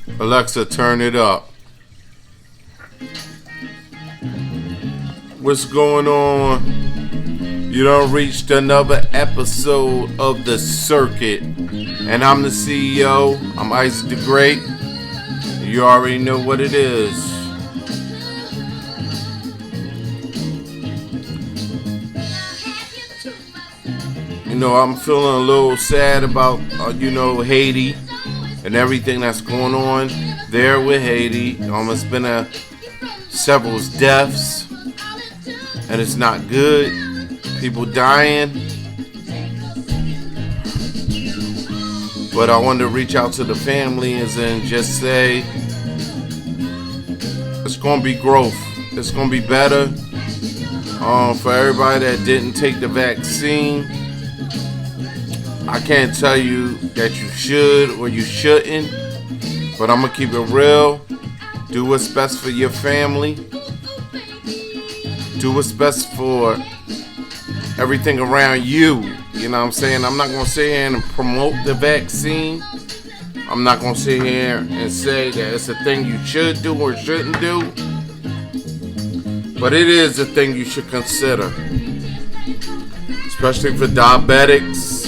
Alexa, turn it up. What's going on? You done reached another episode of The Circuit. And I'm the CEO. I'm Isaac the Great. You already know what it is. You know, I'm feeling a little sad about, Haiti and everything that's going on there with Haiti. It's been several deaths, and it's not good. People dying. But I wanted to reach out to the families and just say it's going to be growth. It's going to be better. For everybody that didn't take the vaccine, I can't tell you that you should or you shouldn't, but I'm going to keep it real. Do what's best for your family. Do what's best for everything around you. You know what I'm saying? I'm not going to sit here and promote the vaccine. I'm not going to sit here and say that it's a thing you should do or shouldn't do. But it is a thing you should consider. Especially for diabetics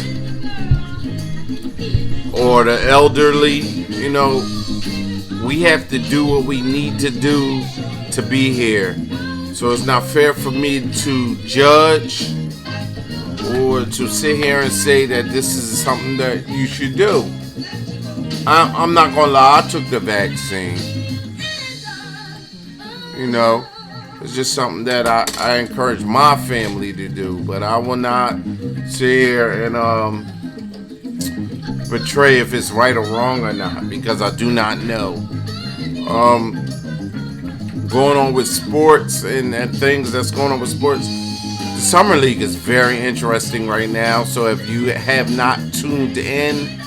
or the elderly. You know, we have to do what we need to do to be here. So it's not fair for me to judge or to sit here and say that this is something that you should do. I'm not gonna lie, I took the vaccine. You know, it's just something that I encourage my family to do, but I will not sit here and betray if it's right or wrong or not, because I do not know. Going on with sports and things that's going on with sports, the Summer League is very interesting right now. So if you have not tuned in,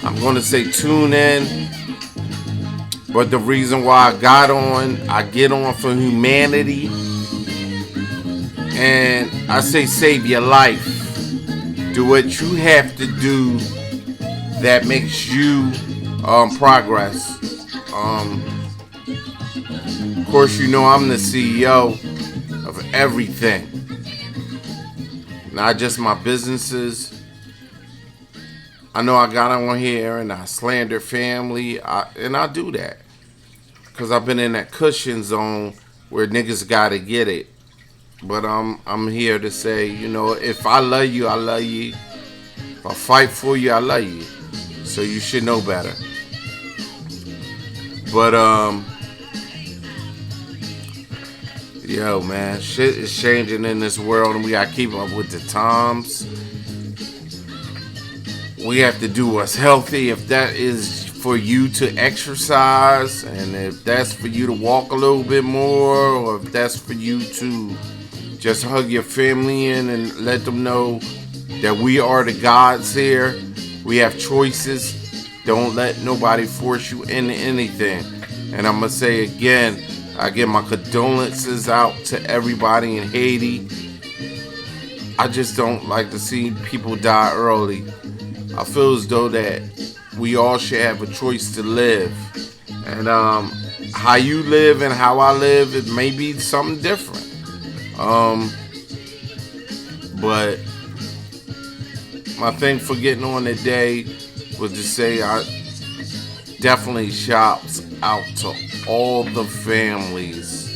I'm going to say tune in. But the reason why I get on for humanity. And I say save your life. Do what you have to do that makes you progress. Of course, you know I'm the CEO of everything. Not just my businesses. I know I got on here and I slander family, and I do that. Because I've been in that cushion zone where niggas gotta get it. But I'm here to say, you know, if I love you, I love you. If I fight for you, I love you. So you should know better. But yo, man, shit is changing in this world, and we gotta keep up with the times. We have to do what's healthy. If that is for you to exercise, and if that's for you to walk a little bit more, or if that's for you to just hug your family in and let them know that we are the gods here. We have choices. Don't let nobody force you into anything. And I'm gonna say again, I give my condolences out to everybody in Haiti. I just don't like to see people die early. I feel as though that we all should have a choice to live. And how you live and how I live, it may be something different. But my thing for getting on today was to say I definitely shouts out to all the families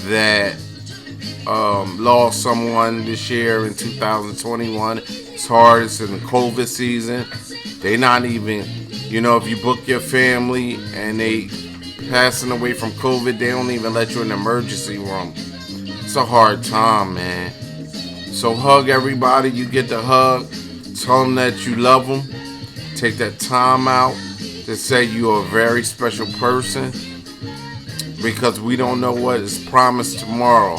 that lost someone this year in 2021. It's hard. It's in the COVID season. They not even, you know, if you book your family and they passing away from COVID, they don't even let you in the emergency room. It's a hard time, man. So hug everybody you get to hug. Tell them that you love them. Take that time out to say you're a very special person, because we don't know what is promised tomorrow.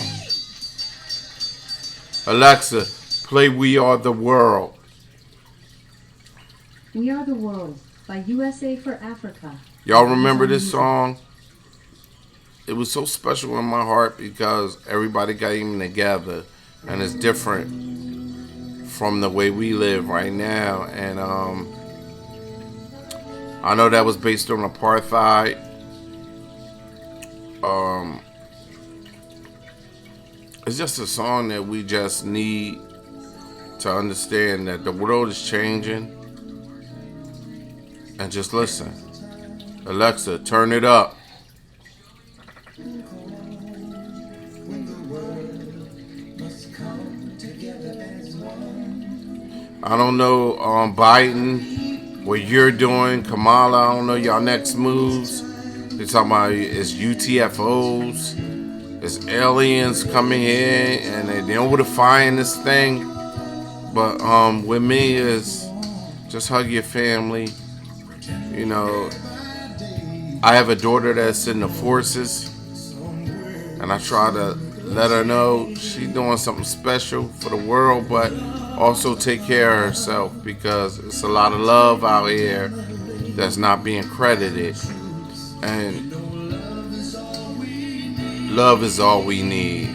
Alexa, play We Are the World. We Are the World by USA for Africa. Y'all remember this song? It was so special in my heart because everybody came together, and it's different from the way we live right now. And I know that was based on apartheid. It's just a song that we just need to understand that the world is changing. And just listen. Alexa, turn it up. I don't know, Biden, what you're doing. Kamala, I don't know y'all next moves. They're talking about it's UTFOs. It's aliens coming in and they know where to find this thing. But with me is just hug your family. You know, I have a daughter that's in the forces, and I try to let her know she's doing something special for the world, but also take care of herself, because it's a lot of love out here that's not being credited. And love is all we need.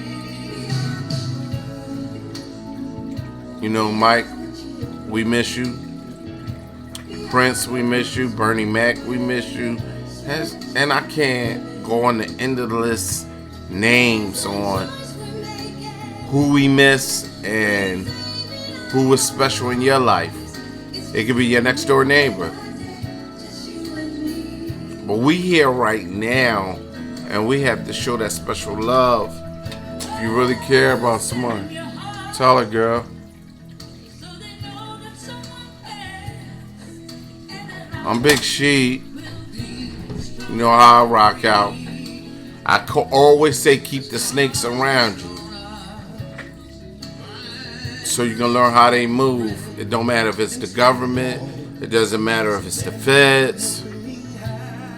You know, Mike, we miss you. Prince, we miss you. Bernie Mac, we miss you. And I can't go on the end of the list names on who we miss and who was special in your life. It could be your next door neighbor. But we here right now, and we have to show that special love. If you really care about someone, tell her, girl. I'm Big She. You know how I rock out. I always say keep the snakes around you, so you can learn how they move. It don't matter if it's the government. It doesn't matter if it's the feds.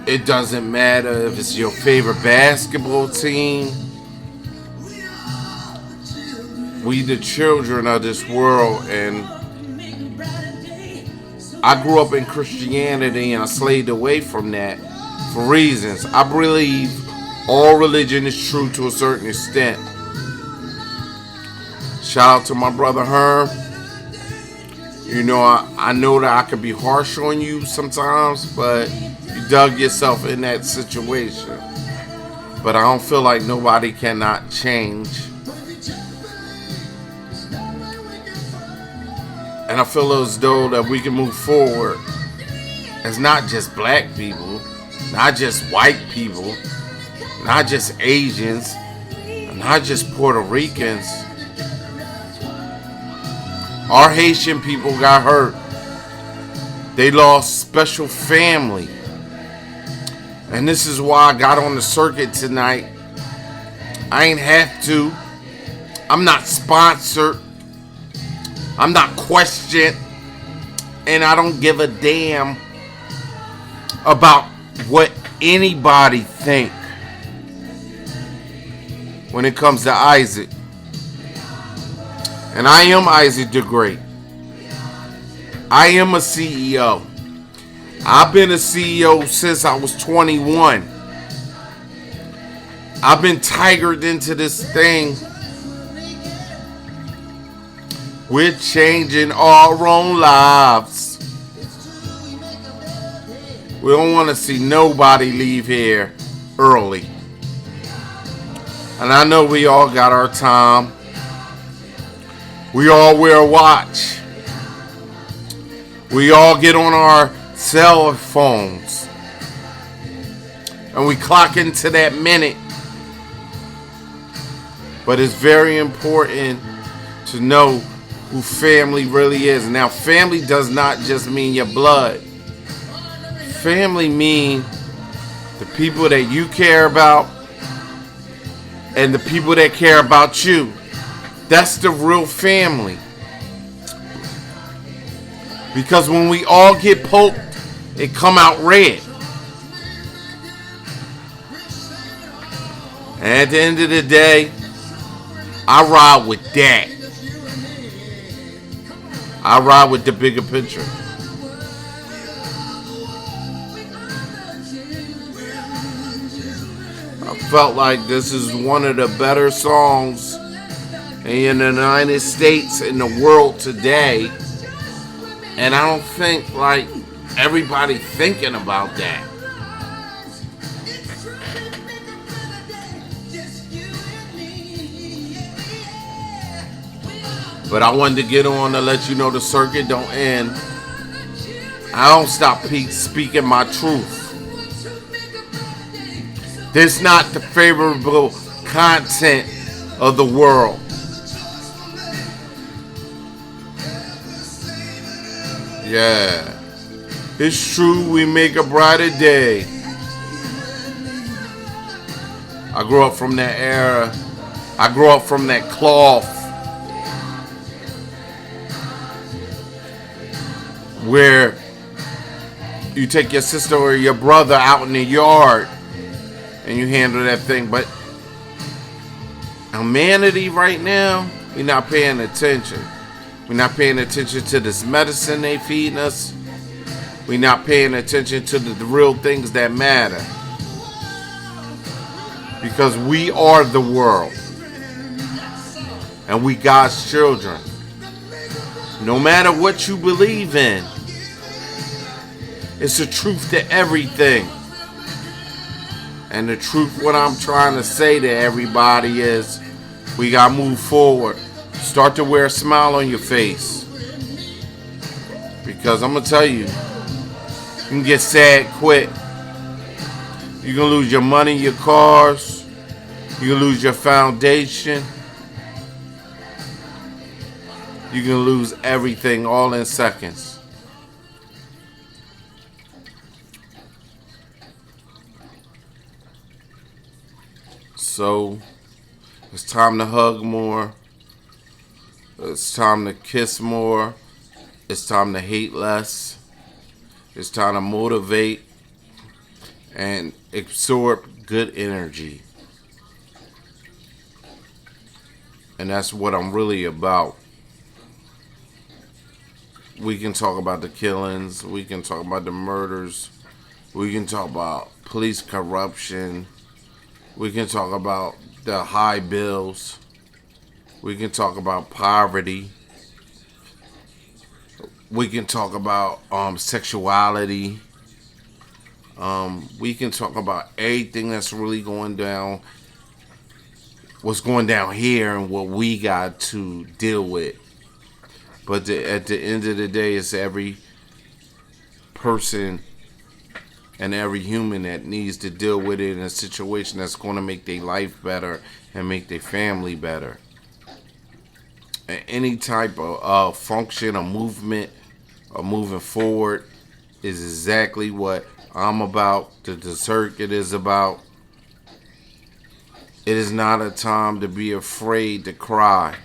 It doesn't matter if it's your favorite basketball team. We the children of this world, and I grew up in Christianity and I slaved away from that for reasons. I believe all religion is true to a certain extent. Shout out to my brother Herm. You know, I know that I could be harsh on you sometimes, but you dug yourself in that situation. But I don't feel like nobody cannot change. And I feel as though that we can move forward as not just black people, not just white people, not just Asians, not just Puerto Ricans. Our Haitian people got hurt. They lost special family. And this is why I got on the circuit tonight. I ain't have to. I'm not sponsored. I'm not questioned. And I don't give a damn about what anybody think when it comes to Isaac. And I am Isaac the Great. I am a CEO. I've been a CEO since I was 21. I've been tigered into this thing. We're changing our own lives. We don't want to see nobody leave here early. And I know we all got our time. We all wear a watch. We all get on our cell phones. And we clock into that minute. But it's very important to know who family really is. Now, family does not just mean your blood. Family mean the people that you care about and the people that care about you. That's the real family. Because when we all get poked, it come out red. And at the end of the day, I ride with that. I ride with the bigger picture. I felt like this is one of the better songs in the United States, in the world today. And I don't think like everybody thinking about that. But I wanted to get on to let you know the circuit don't end. I don't stop speaking my truth. This is not the favorable content of the world. Yeah. It's true, we make a brighter day. I grew up from that era. I grew up from that cloth where you take your sister or your brother out in the yard and you handle that thing. But humanity right now, we're not paying attention. We're not paying attention to this medicine they feeding us. We're not paying attention to the real things that matter. Because we are the world. And we God's children. No matter what you believe in, it's the truth to everything. And the truth, what I'm trying to say to everybody is, we gotta move forward. Start to wear a smile on your face. Because I'm gonna tell you, you can get sad quick. You can lose your money, your cars. You can lose your foundation. You can lose everything all in seconds. So, it's time to hug more. It's time to kiss more. It's time to hate less. It's time to motivate and absorb good energy. And that's what I'm really about. We can talk about the killings. We can talk about the murders. We can talk about police corruption. We can talk about the high bills. We can talk about poverty. We can talk about sexuality. We can talk about everything that's really going down, what's going down here and what we got to deal with. But at the end of the day, it's every person and every human that needs to deal with it in a situation that's going to make their life better and make their family better. And any type of function or movement or moving forward is exactly what I'm about, the circuit is about. It is not a time to be afraid to cry.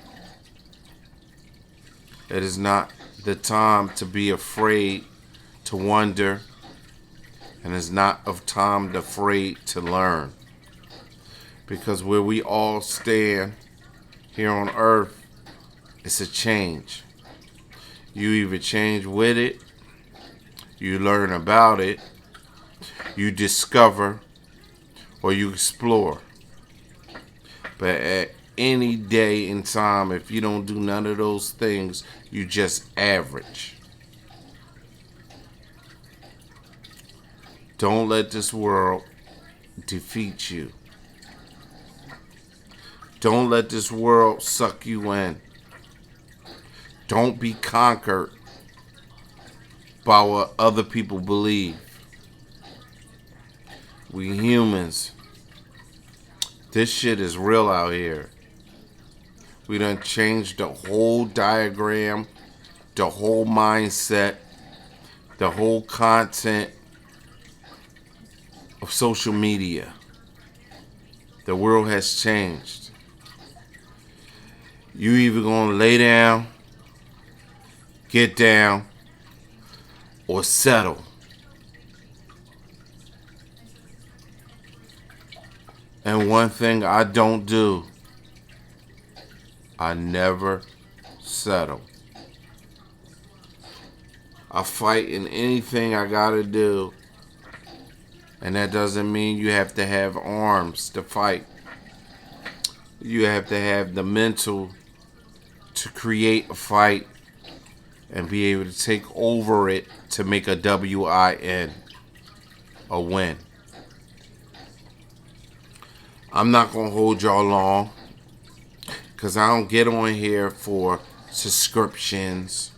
It is not the time to be afraid to wonder. And it's not of time to afraid to learn. Because where we all stand here on earth, it's a change. You either change with it, you learn about it, you discover, or you explore. But at any day in time, if you don't do none of those things, you just average. Don't let this world defeat you. Don't let this world suck you in. Don't be conquered by what other people believe. We humans, this shit is real out here. We done changed the whole diagram, the whole mindset, the whole content of social media. The world has changed. You either gonna lay down, get down, or settle. And one thing I don't do, I never settle. I fight in anything I gotta do. And that doesn't mean you have to have arms to fight. You have to have the mental to create a fight and be able to take over it to make a W-I-N, a win. I'm not going to hold y'all long because I don't get on here for subscriptions.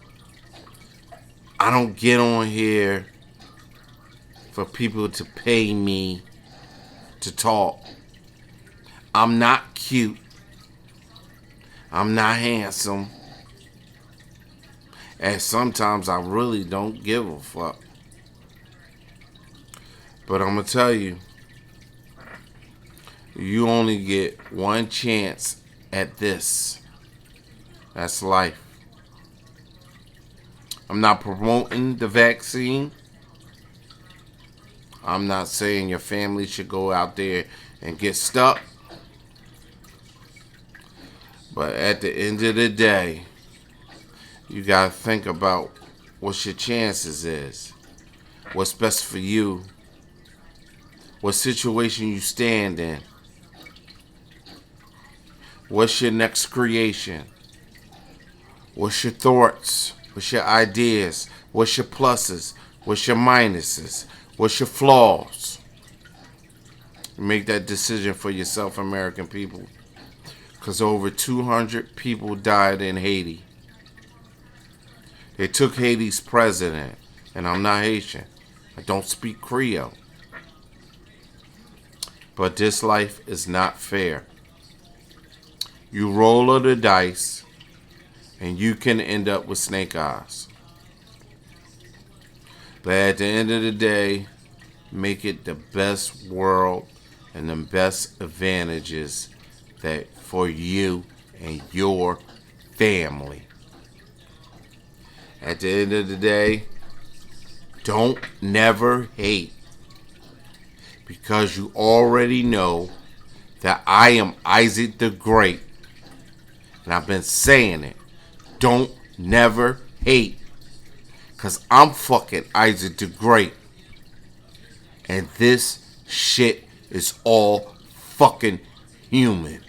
I don't get on here for people to pay me to talk. I'm not cute. I'm not handsome. And sometimes I really don't give a fuck. But I'm going to tell you, you only get one chance at this. That's life. I'm not promoting the vaccine. I'm not saying your family should go out there and get stuck. But at the end of the day, you got to think about what your chances is. What's best for you. What situation you stand in. What's your next creation? What's your thoughts? What's your ideas? What's your pluses? What's your minuses? What's your flaws? Make that decision for yourself, American people. Because over 200 people died in Haiti. They took Haiti's president. And I'm not Haitian. I don't speak Creole. But this life is not fair. You roll the dice, and you can end up with snake eyes. But at the end of the day, make it the best world and the best advantages that for you and your family. At the end of the day, don't never hate. Because you already know that I am Isaac the Great. And I've been saying it. Don't never hate. Because I'm fucking Isaac the Great. And this shit is all fucking human.